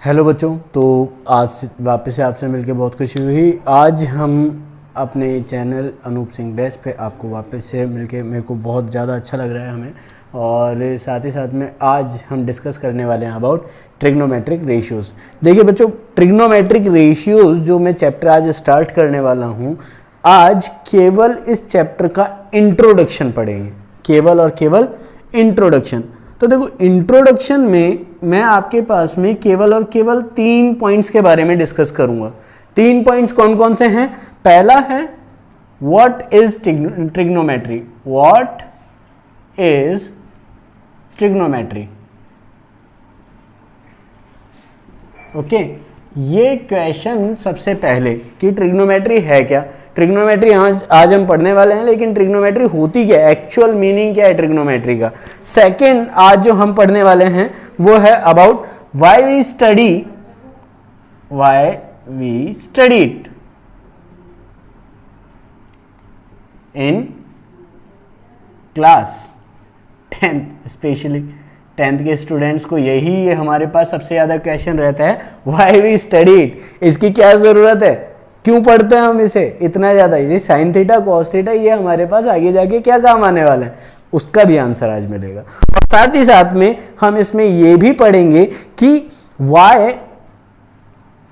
Hello बच्चों, तो आज वापस से आपसे मिलकर बहुत खुशी हुई। आज हम अपने चैनल अनूप सिंह बेस्ट पे आपको वापस से मिलके मेरे को बहुत ज़्यादा अच्छा लग रहा है हमें। और साथ ही साथ में आज हम डिस्कस करने वाले हैं अबाउट ट्रिग्नोमेट्रिक रेशियोज़। देखिए बच्चों, ट्रिग्नोमेट्रिक रेशियोज़ जो मैं चैप्टर आज स्टार्ट करने वाला हूँ, आज केवल इस चैप्टर का इंट्रोडक्शन पढ़ेंगे, केवल और केवल इंट्रोडक्शन। तो देखो, इंट्रोडक्शन में मैं आपके पास में केवल और केवल 3 पॉइंट्स के बारे में डिस्कस करूंगा। 3 पॉइंट्स कौन कौन से हैं? पहला है what is trigonometry. What is trigonometry? Okay, ये क्वेश्चन सबसे पहले कि ट्रिग्नोमेट्री है क्या। ट्रिग्नोमेट्री आज हम पढ़ने वाले हैं, लेकिन ट्रिग्नोमेट्री होती क्या है, एक्चुअल मीनिंग क्या है ट्रिग्नोमेट्री का। सेकंड, आज जो हम पढ़ने वाले हैं वो है about why we study it in class 10th। Specially 10th के स्टूडेंट्स को यही हमारे पास सबसे ज़्यादा क्वेश्चन रहता है, व्हाई वी स्टडी इट। इसकी क्या ज़रूरत है, क्यों पढ़ते हैं हम इसे इतना ज़्यादा। ये साइन थीटा कॉस थीटा ये हमारे पास आगे जाके क्या काम आने वाला है, उसका भी आंसर आज मिलेगा। और साथ ही साथ में हम इसमें ये भी पढ़ेंगे कि व्हाई,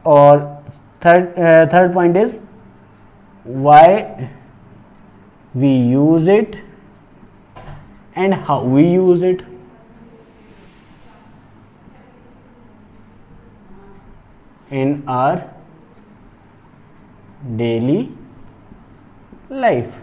और third point is why we use it and how we use it. in our daily life।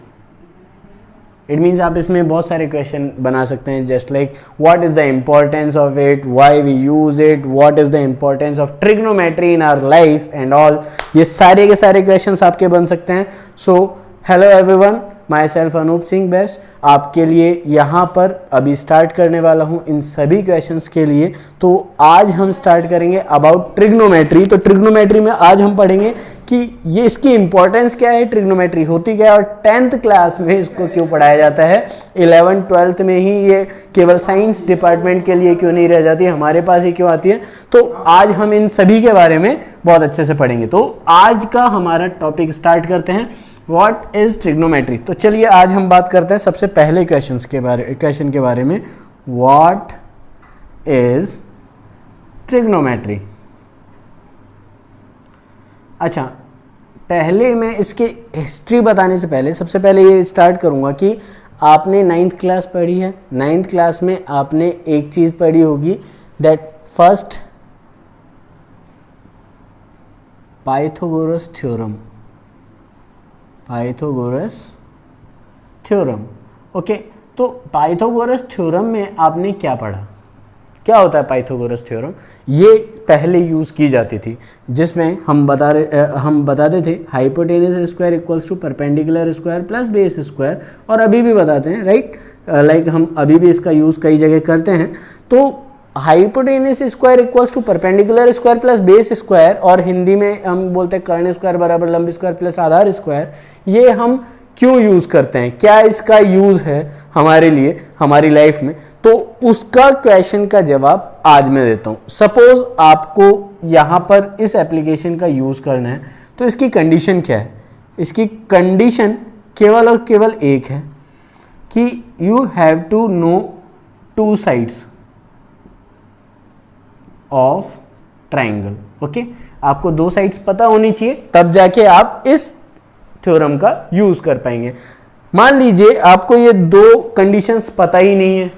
It means आप इसमें बहुत सारे क्वेश्चन बना सकते हैं, just like what is the importance of it, why we use it, what is the importance of trigonometry in our life and all. ये सारे के सारे क्वेश्चंस आपके बन सकते हैं। So hello everyone, myself Anoop Singh best आपके लिए यहाँ पर अभी स्टार्ट करने वाला हूँ इन सभी क्वेश्चंस के लिए। तो आज हम स्टार्ट करेंगे अबाउट ट्रिग्नोमेट्री। तो ट्रिग्नोमेट्री में आज हम पढ़ेंगे कि ये इसकी इंपॉर्टेंस क्या है, ट्रिग्नोमेट्री होती क्या है, और 10th क्लास में इसको क्यों पढ़ाया जाता है, 11th 12th में ही ये केवल साइंस डिपार्टमेंट के लिए क्यों नहीं रह जाती, हमारे पास ही क्यों आती है। तो आज हम इन सभी के बारे में बहुत अच्छे से पढ़ेंगे। तो आज का हमारा टॉपिक स्टार्ट करते हैं, व्हाट इज ट्रिग्नोमेट्री। तो चलिए आज हम बात करते हैं सबसे पहले क्वेश्चन के बारे में, व्हाट इज ट्रिग्नोमेट्री। अच्छा, पहले मैं इसकी हिस्ट्री बताने से पहले सबसे पहले ये स्टार्ट करूंगा कि आपने 9th क्लास पढ़ी है। 9th क्लास में आपने एक चीज पढ़ी होगी, that first Pythagoras theorem. Okay, तो पाइथागोरस थ्योरम में आपने क्या पढ़ा, क्या होता है पाइथागोरस थ्योरम। ये पहले यूज की जाती थी, जिसमें हम बताते थे hypotenuse square equals to perpendicular square plus base square, और अभी भी बताते हैं, राइट। लाइक हम अभी भी इसका यूज कई जगह करते हैं। तो hypotenuse square equals to perpendicular square plus base square, और हिंदी में हम बोलते हैं कर्ण स्क्वायर बराबर लंब स्क्वायर प्लस आधार स्क्वायर। ये हम क्यों यूज करते हैं, क्या इसका यूज है हमारे लिए हमारी लाइफ में, तो उसका क्वेश्चन का जवाब आज मैं देता हूं। सपोज आपको यहां पर इस एप्लीकेशन का यूज करना है, तो इसकी कंडीशन क्या है। इसकी कंडीशन केवल और केवल एक है कि you have to know 2 sides of triangle. Okay, आपको 2 साइड्स पता होनी चाहिए, तब जाके आप इस थ्योरम का यूज कर पाएंगे। मान लीजिए आपको ये 2 कंडीशंस पता ही नहीं है,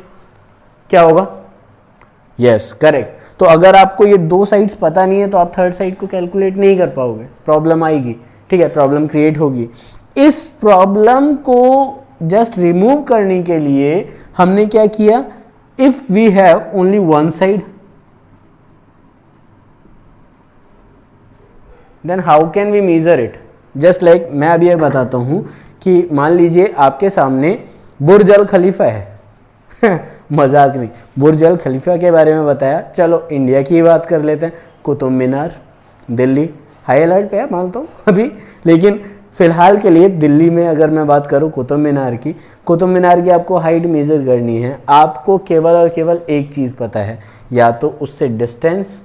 क्या होगा। Yes, correct. तो अगर आपको ये 2 साइड्स पता नहीं है तो आप थर्ड साइड को कैलकुलेट नहीं कर पाओगे, प्रॉब्लम आएगी, ठीक है, प्रॉब्लम क्रिएट होगी। इस प्रॉब्लम को जस्ट रिमूव करने के लिए हमने क्या किया, if we have only 1 side, then how can we measure it. Just like मैं अभी ये बताता हूं कि मान लीजिए आपके सामने बुर्ज अल खलीफा है मजाक नहीं, बुर्ज अल खलीफा के बारे में बताया। चलो इंडिया की बात कर लेते हैं, कुतुब मीनार दिल्ली हाई अलर्ट पे है मानता हूँ अभी, लेकिन फिलहाल के लिए दिल्ली में अगर मैं बात करूँ कुतुब मीनार की आपको हाइट मेजर करनी है, आपको केवल और केवल एक चीज़ पता है, या तो उससे डिस्टेंस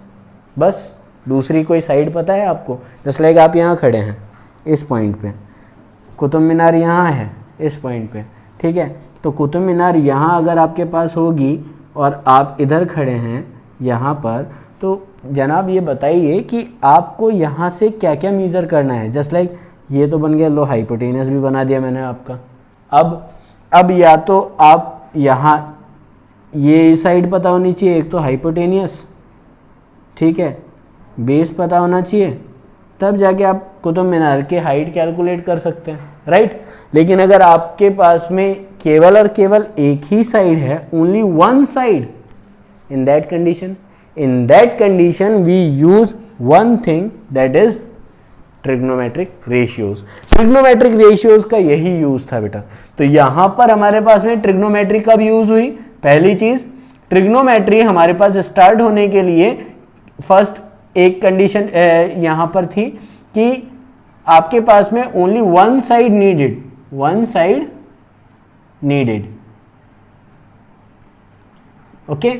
बस दूसरी कोई साइड पता है आपको? जस्ट लाइक आप यहाँ खड़े हैं इस पॉइंट पे, कुतुब मीनार यहाँ है इस पॉइंट पे, ठीक है। तो कुतुब मीनार यहाँ अगर आपके पास होगी और आप इधर खड़े हैं यहाँ पर, तो जनाब ये बताइए कि आपको यहाँ से क्या क्या मेज़र करना है। जस्ट लाइक ये तो बन गया, लो हाइपोटेनियस भी बना दिया मैंने आपका। अब या तो आप यहाँ ये साइड पता होनी चाहिए, एक तो हाइपोटेनियस, ठीक है, बेस पता होना चाहिए, तब जाके आप कुतुब मीनार की हाइट कैलकुलेट कर सकते हैं, राइट। लेकिन अगर आपके पास में केवल और केवल एक ही साइड है, only one side, in that condition we use one thing, that is trigonometric ratios. Trigonometric ratios का यही यूज था बेटा। तो यहां पर हमारे पास में ट्रिग्नोमेट्री कब यूज हुई? पहली चीज, ट्रिग्नोमेट्री हमारे पास स्टार्ट होने के लिए फर्स्ट एक कंडीशन यहां पर थी कि आपके पास में only one side needed, okay.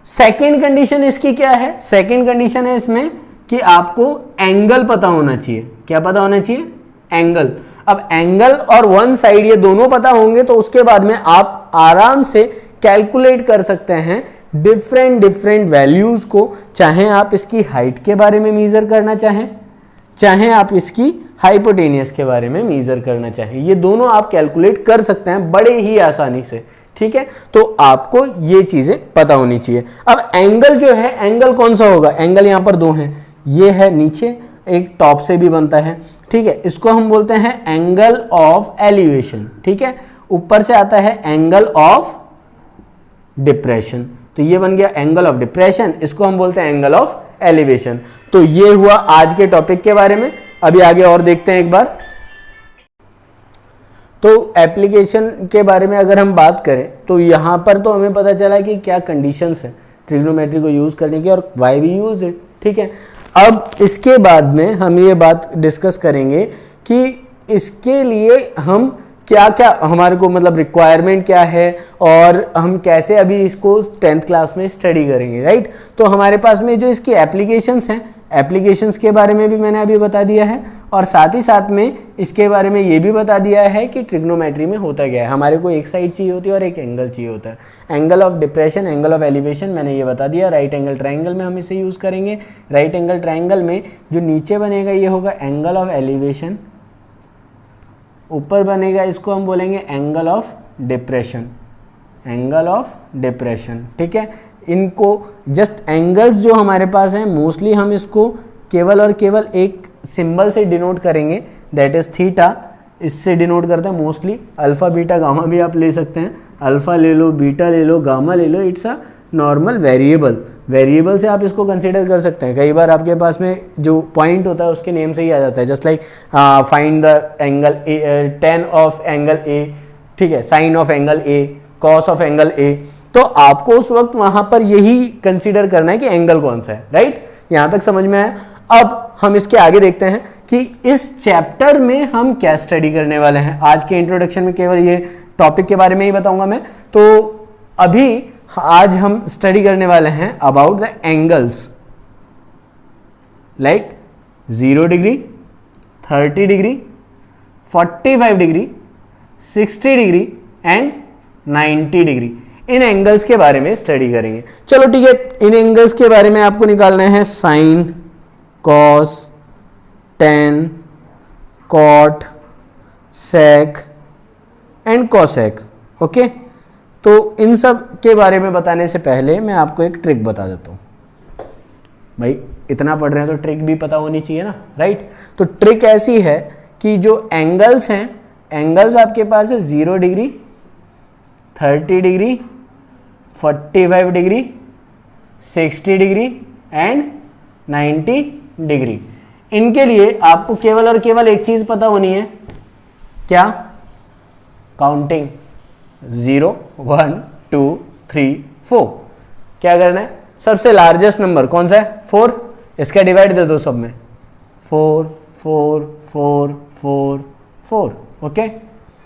Second condition इसकी क्या है? सेकेंड कंडीशन है इसमें कि आपको एंगल पता होना चाहिए। क्या पता होना चाहिए? एंगल। अब एंगल और वन साइड ये दोनों पता होंगे तो उसके बाद में आप आराम से कैलकुलेट कर सकते हैं डिफरेंट वैल्यूज को, चाहे आप इसकी हाइट के बारे में मेजर करना चाहे आप इसकी हाइपोटेनियस के बारे में मेजर करना चाहें, ये दोनों आप कैलकुलेट कर सकते हैं बड़े ही आसानी से, ठीक है। तो आपको ये चीजें पता होनी चाहिए। अब एंगल जो है, एंगल कौन सा होगा? एंगल यहां पर दो हैं, ये है नीचे, एक टॉप से भी बनता है, ठीक है। इसको हम बोलते हैं एंगल ऑफ एलिवेशन, ठीक है। ऊपर से आता है एंगल ऑफ डिप्रेशन, तो ये बन गया एंगल ऑफ डिप्रेशन, इसको हम बोलते हैं एंगल ऑफ एलिवेशन। तो ये हुआ आज के टॉपिक के बारे में। अभी आगे और देखते हैं एक बार। तो एप्लीकेशन के बारे में अगर हम बात करें तो यहां पर तो हमें पता चला कि क्या कंडीशंस है ट्रिग्नोमेट्री को यूज करने की और व्हाई वी यूज इट, ठीक है। अब इसके बाद में हम ये बात डिस्कस करेंगे कि इसके लिए हम क्या क्या हमारे को मतलब रिक्वायरमेंट क्या है और हम कैसे अभी इसको 10th क्लास में स्टडी करेंगे, राइट। तो हमारे पास में जो इसकी एप्लीकेशंस हैं, एप्लीकेशंस के बारे में भी मैंने अभी बता दिया है और साथ ही साथ में इसके बारे में ये भी बता दिया है कि ट्रिग्नोमेट्री में होता क्या है। हमारे को एक साइड चाहिए होती है और एक एंगल चाहिए होता है। Angle of depression, angle of elevation मैंने ये बता दिया। राइट एंगल ट्रायंगल में हम इसे यूज़ करेंगे। राइट एंगल ट्रायंगल में जो नीचे बनेगा ये होगा एंगल ऑफ एलिवेशन, ऊपर बनेगा इसको हम बोलेंगे angle of depression, angle of depression, ठीक है। इनको जस्ट एंगल्स जो हमारे पास हैं मोस्टली हम इसको केवल और केवल एक सिंबल से डिनोट करेंगे, दैट इज थीटा। इससे डिनोट करते हैं मोस्टली। अल्फा बीटा गामा भी आप ले सकते हैं, अल्फा ले लो, बीटा ले लो, गामा ले लो, it's a normal variable. Variable से आप इसको कंसीडर कर सकते हैं। कई बार आपके पास में जो पॉइंट होता है उसके नेम से ही आ जाता है, just like find the angle A, tan of angle A, ठीक है, sine of angle A, cos of angle A. तो आपको उस वक्त वहां पर यही कंसीडर करना है कि एंगल कौन सा है, राइट। यहां तक समझ में आया। अब हम इसके आगे देखते हैं कि इस चैप्टर में हम क्या स्टडी करने वाले हैं। आज के इंट्रोडक्शन में केवल ये टॉपिक के बारे में ही बताऊंगा मैं। तो अभी आज हम स्टडी करने वाले हैं about the angles, like 0 degree, 30 degree, 45 degree, 60 degree and 90 degree. In angles के बारे में स्टडी करेंगे। चलो ठीक है, इन एंगल्स के बारे में आपको निकालना है sine, cos, tan, cot, sec and cosec, okay. तो इन सब के बारे में बताने से पहले मैं आपको एक ट्रिक बता देता हूं। भाई इतना पढ़ रहे हैं तो ट्रिक भी पता होनी चाहिए ना, राइट। तो ट्रिक ऐसी है कि जो एंगल्स हैं, एंगल्स आपके पास है 0 degree, 30 degree, 45 degree, 60 degree and 90 degree. इनके लिए आपको केवल और केवल एक चीज पता होनी है, क्या? काउंटिंग। 0 1 2 3 4। क्या करना है? सबसे लार्जेस्ट नंबर कौन सा है? 4। इसका डिवाइड दे दो सब में, 4 4 4 4 4, ओके।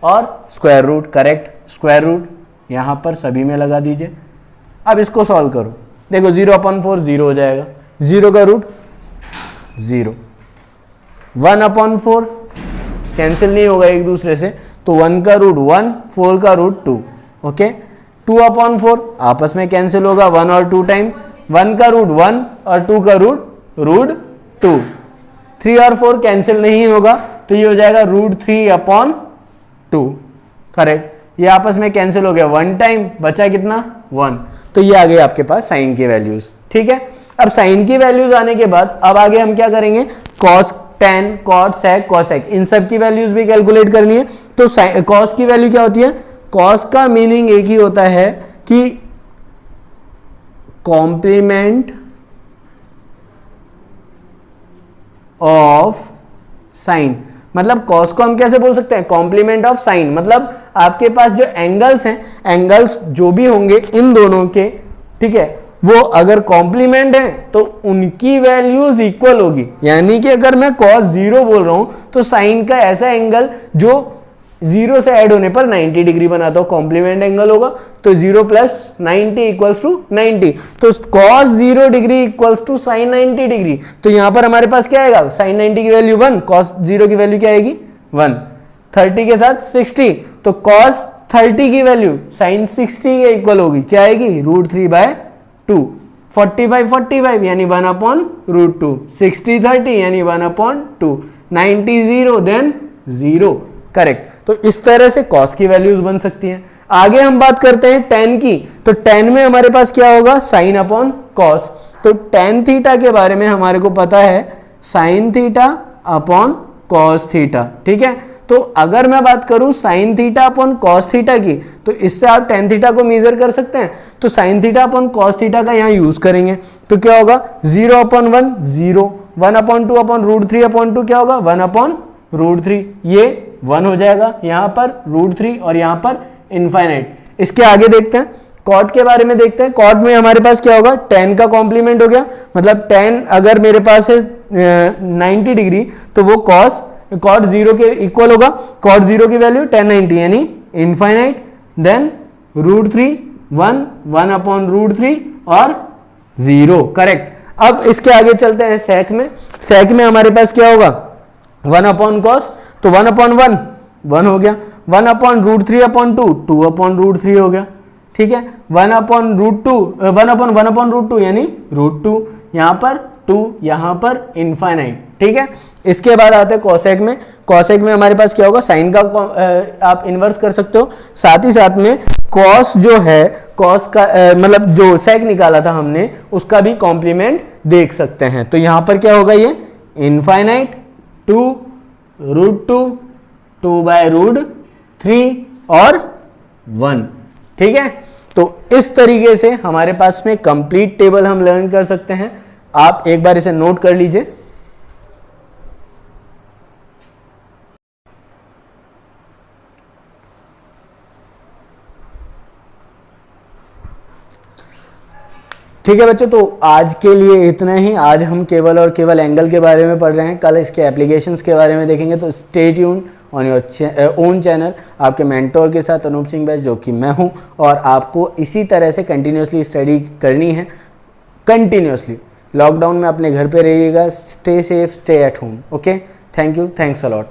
और square root, correct, square root यहां पर सभी में लगा दीजिए। अब इसको सॉल्व करो, देखो 0/4 0 हो जाएगा। 0 का रूट 0। 1/4 कैंसिल नहीं होगा एक दूसरे से, तो 1 का रूट 1, 4 का रूट 2, ओके। 2/4 आपस में कैंसिल होगा 1 और 2 टाइम, 1 का रूट 1 और 2 का रूट 2। 3 और 4 कैंसिल नहीं होगा, तो ये हो जाएगा √3/2, करेक्ट। ये आपस में कैंसिल हो गया 1 टाइम, बचा कितना 1। तो ये आ गई आपके पास साइन की वैल्यूज, ठीक है। अब साइन की वैल्यूज आने के बाद अब आगे हम क्या करेंगे, कॉस, टेन, कॉट, सेक, कोसेक, इन सब की वैल्यूज भी कैलकुलेट करनी है। तो कॉस की वैल्यू क्या होती है, कॉस का मीनिंग एक ही होता है कि कॉम्प्लीमेंट ऑफ साइन। मतलब कॉस को हम कैसे बोल सकते हैं, कॉम्प्लीमेंट ऑफ साइन। मतलब आपके पास जो एंगल्स हैं, एंगल्स जो भी होंगे इन दोनों के, ठीक है, वो अगर कॉम्प्लीमेंट है तो उनकी वैल्यूज इक्वल होगी। यानी कि अगर मैं cos 0 बोल रहा हूं तो साइन का ऐसा एंगल जो 0 से ऐड होने पर 90 डिग्री बनाता हो, कॉम्प्लीमेंट एंगल होगा। तो 0 + 90 = 90, तो cos 0 degree equals to sine 90 degree. तो यहां पर हमारे पास क्या आएगा, साइन 90 की वैल्यू 1, cos 0 की वैल्यू क्या आएगी 1। 30 के साथ 60, तो cos 30 की वैल्यू साइन 60 के इक्वल होगी, क्या आएगी √3/2। 45 यानी 1/√2, 60 30 यानी 1/2, 90 0 देन 0, करेक्ट। तो इस तरह से cos की वैल्यूज बन सकती हैं। आगे हम बात करते हैं tan की, तो tan में हमारे पास क्या होगा, sin/cos। तो tan थीटा के बारे में हमारे को पता है sin θ/cos थीटा, ठीक है। तो अगर मैं बात करूं sin θ/cos थीटा की, तो इससे आप tan थीटा को मेजर कर सकते हैं। तो sin θ/cos थीटा का यहां यूज करेंगे, तो क्या होगा 0/1 0, 1/2/√3/2 क्या होगा 1/√3, ये 1 हो जाएगा यहां पर √3 और यहां पर इनफाइनाइट। इसके आगे देखते हैं कॉट के बारे में, देखते हैं कॉट में हमारे पास क्या होगा, tan का कॉम्प्लीमेंट हो गया। मतलब tan अगर मेरे पास है 90 डिग्री, तो वो cot 0 के इक्वल होगा। cot 0 की वैल्यू tan 90 यानी इनफाइनाइट, देन √3 1, 1/√3 और 0, करेक्ट। अब इसके आगे चलते हैं सेक में। सेक में हमारे पास क्या होगा 1/cos, तो 1/1 1 हो गया, 1/√3/2 2/√3 हो गया, ठीक है। 1/√2 यानी √2, यहां पर 2, यहां पर इनफाइनाइट, ठीक है। इसके बाद आते हैं कॉसेक में। कॉसेक में हमारे पास क्या होगा, साइन का आप इन्वर्स कर सकते हो, साथ ही साथ में कॉस जो है, कॉस का मतलब जो सेक निकाला था हमने, उसका भी कॉम्प्लीमेंट देख सकते हैं। तो यहां पर क्या होगा, ये इनफाइनाइट 2 √2 2/√3 और 1, ठीक है। तो इस तरीके से हमारे पास में कंप्लीट टेबल हम लर्न कर सकते हैं। आप एक बार इसे नोट कर लीजिए। ठीक है बच्चों, तो आज के लिए इतना ही। आज हम केवल और केवल एंगल के बारे में पढ़ रहे हैं, कल इसके एप्लीकेशंस के बारे में देखेंगे। तो stay tune on your own channel, आपके मेंटोर के साथ अनूप सिंह बैच, जो कि मैं हूं, और आपको इसी तरह से कंटिन्यूसली स्टडी करनी है, कंटिन्यूसली। लॉकडाउन में अपने घर पे रहिएगा, stay safe, stay at home, okay. Thank you, thanks a lot.